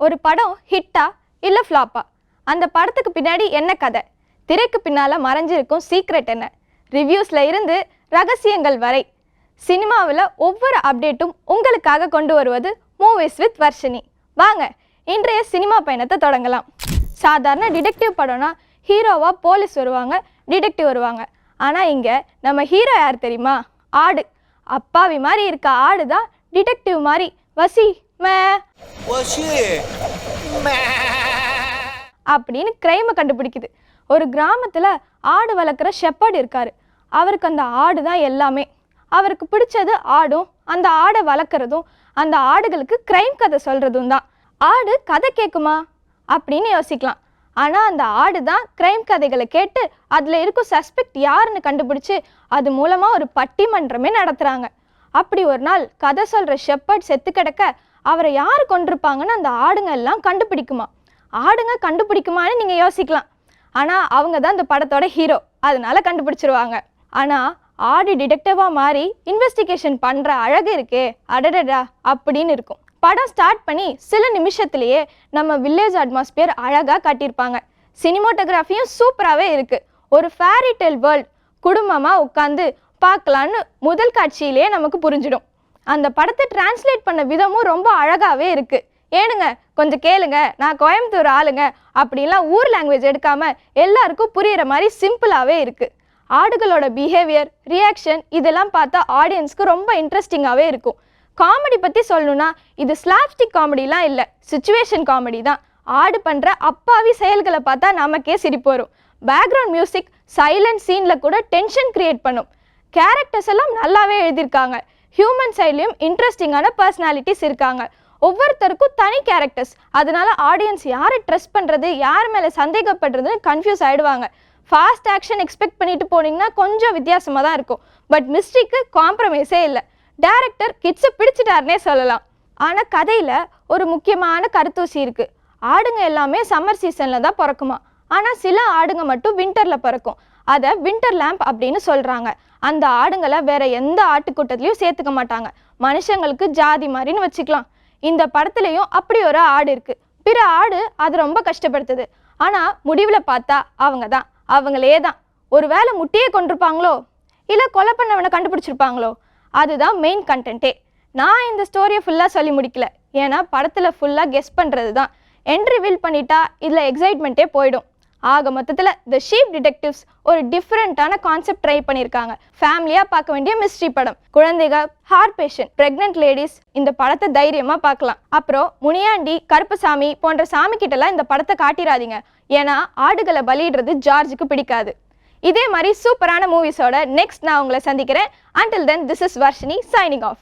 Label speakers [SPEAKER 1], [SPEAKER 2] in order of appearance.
[SPEAKER 1] ஒரு படம் ஹிட்டா இல்லை ஃப்ளாப்பா? அந்த படத்துக்கு பின்னாடி என்ன கதை? திரைக்கு பின்னால் மறைஞ்சிருக்கும் சீக்ரெட் என்ன? ரிவ்யூஸில் இருந்து ரகசியங்கள் வரை சினிமாவில் ஒவ்வொரு அப்டேட்டும் உங்களுக்காக கொண்டு வருவது மூவிஸ் வித் வர்ஷினி. வாங்க இன்றைய சினிமா பயணத்தை தொடங்கலாம். சாதாரண டிடெக்டிவ் படம்னா ஹீரோவாக போலீஸ் வருவாங்க, டிடெக்டிவ் வருவாங்க. ஆனால் இங்கே நம்ம ஹீரோ யார் தெரியுமா? ஆடு. அப்பாவி மாதிரி இருக்க ஆடு தான் டிடெக்டிவ் மாதிரி வசி மே அப்படின்னு கிரைமை கண்டுபிடிக்குது. ஒரு கிராமத்தில் ஆடு வளர்க்குற ஷெப்பர்ட் இருக்காரு. அவருக்கு அந்த ஆடு தான் எல்லாமே. அவருக்கு பிடிச்சது ஆடும், அந்த ஆடை வளர்க்குறதும், அந்த ஆடுகளுக்கு கிரைம் கதை சொல்கிறதும் தான். ஆடு கதை கேட்குமா அப்படின்னு யோசிக்கலாம். ஆனால் அந்த ஆடு தான் கிரைம் கதைகளை கேட்டு அதில் இருக்கும் சஸ்பெக்ட் யாருன்னு கண்டுபிடிச்சி அது மூலமாக ஒரு பட்டிமன்றமே நடத்துகிறாங்க. அப்படி ஒரு நாள் கதை சொல்கிற ஷெப்பர்ட் செத்து கிடக்க அவரை யார் கொண்டிருப்பாங்கன்னு அந்த ஆடுங்க எல்லாம் கண்டுபிடிக்குமா? ஆடுங்க கண்டுபிடிக்குமான்னு நீங்கள் யோசிக்கலாம். ஆனால் அவங்க தான் இந்த படத்தோட ஹீரோ, அதனால கண்டுபிடிச்சிருவாங்க. ஆனால் ஆடு டிடெக்டிவாக மாறி இன்வெஸ்டிகேஷன் பண்ணுற அழகு இருக்கே, அடடடா அப்படின்னு இருக்கும். படம் ஸ்டார்ட் பண்ணி சில நிமிஷத்துலேயே நம்ம வில்லேஜ் அட்மாஸ்பியர் அழகாக காட்டியிருப்பாங்க. சினிமோட்டோகிராஃபியும் சூப்பராகவே இருக்குது. ஒரு ஃபேரி டெல் வேர்ல்ட் குடும்பமாக உட்காந்து பார்க்கலான்னு முதல் காட்சியிலேயே நமக்கு புரிஞ்சிடும். அந்த படத்தை டிரான்ஸ்லேட் பண்ண விதமும் ரொம்ப அழகாகவே இருக்குது. ஏனுங்க கொஞ்சம் கேளுங்க, நான் கோயம்புத்தூர் ஆளுங்க அப்படின்லாம் ஊர் லாங்குவேஜ் எடுக்காமல் எல்லாருக்கும் புரிகிற மாதிரி சிம்பிளாகவே இருக்குது. ஆடுகளோட பிஹேவியர், ரியாக்ஷன் இதெல்லாம் பார்த்தா ஆடியன்ஸ்க்கு ரொம்ப இன்ட்ரெஸ்டிங்காகவே இருக்கும். காமெடி பற்றி சொல்லணுன்னா இது ஸ்லாப்ஸ்டிக் காமெடிலாம் இல்லை, சிச்சுவேஷன் காமெடி தான். ஆடு பண்ணுற அப்பாவி செயல்களை பார்த்தா நமக்கே சிரிப்பு வரும். பேக்ரவுண்ட் மியூசிக் சைலண்ட் சீனில் கூட டென்ஷன் கிரியேட் பண்ணும். கேரக்டர்ஸ் எல்லாம் நல்லாவே எழுதியிருக்காங்க. ஹியூமன் சைட்லேயும் இன்ட்ரெஸ்டிங்கான பர்சனாலிட்டிஸ் இருக்காங்க. ஒவ்வொருத்தருக்கும் தனி கேரக்டர்ஸ். அதனால ஆடியன்ஸ் யாரை ட்ரஸ்ட் பண்ணுறது, யார் மேலே சந்தேகப்படுறதுன்னு கன்ஃபியூஸ் ஆகிடுவாங்க. ஃபாஸ்ட் ஆக்ஷன் எக்ஸ்பெக்ட் பண்ணிட்டு போனீங்கன்னா கொஞ்சம் வித்தியாசமாக தான் இருக்கும். பட் மிஸ்ட்ரிக்கு காம்ப்ரமைஸே இல்லை. டேரக்டர் கிட்ஸை பிடிச்சிட்டாருனே சொல்லலாம். ஆனால் கதையில் ஒரு முக்கியமான கருத்தூசி இருக்குது. ஆடுங்க எல்லாமே சம்மர் சீசனில் தான் பிறக்குமா, ஆனால் சில ஆடுங்க மட்டும் வின்டரில் பிறக்கும். அதை வின்டர் லேம்ப் அப்படின்னு சொல்கிறாங்க. அந்த ஆடுங்களை வேற எந்த ஆட்டுக்கூட்டத்துலையும் சேர்த்துக்க மாட்டாங்க. மனுஷங்களுக்கு ஜாதி மாதிரின்னு வச்சுக்கலாம். இந்த படத்துலையும் அப்படி ஒரு ஆடு இருக்குது. பிற ஆடு அது ரொம்ப கஷ்டப்படுத்துது. ஆனால் முடிவில் பார்த்தா அவங்களே தான். ஒரு வேளை முட்டையே கொண்டிருப்பாங்களோ, இல்லை கொலை பண்ணவனை கண்டுபிடிச்சிருப்பாங்களோ, அதுதான் மெயின் கண்டென்ட்டே. நான் இந்த ஸ்டோரியை ஃபுல்லாக சொல்லி முடிக்கல, ஏன்னா படத்தில் ஃபுல்லாக கெஸ் பண்ணுறது தான். என்ட்ரி வில் பண்ணிட்டா இதில் எக்ஸைட்மெண்ட்டே போயிடும். ஆக மொத்தத்தில் த ஷீப் டிடெக்டிவ்ஸ் ஒரு டிஃப்ரெண்ட்டான கான்செப்ட் ட்ரை பண்ணியிருக்காங்க. ஃபேமிலியாக பார்க்க வேண்டிய மிஸ்ட்ரி படம். குழந்தைகள், ஹார்ட் பேஷண்ட், ப்ரெக்னென்ட் லேடிஸ் இந்த படத்தை தைரியமாக பார்க்கலாம். அப்புறம் முனியாண்டி, கருப்பசாமி போன்ற சாமி கிட்டலாம் இந்த படத்தை காட்டிடாதீங்க, ஏன்னா ஆடுகளை பலியிடுறது ஜார்ஜுக்கு பிடிக்காது. இதே மாதிரி சூப்பரான மூவிஸோட நெக்ஸ்ட் நான் உங்களை சந்திக்கிறேன். Until then, this is Varshini signing off.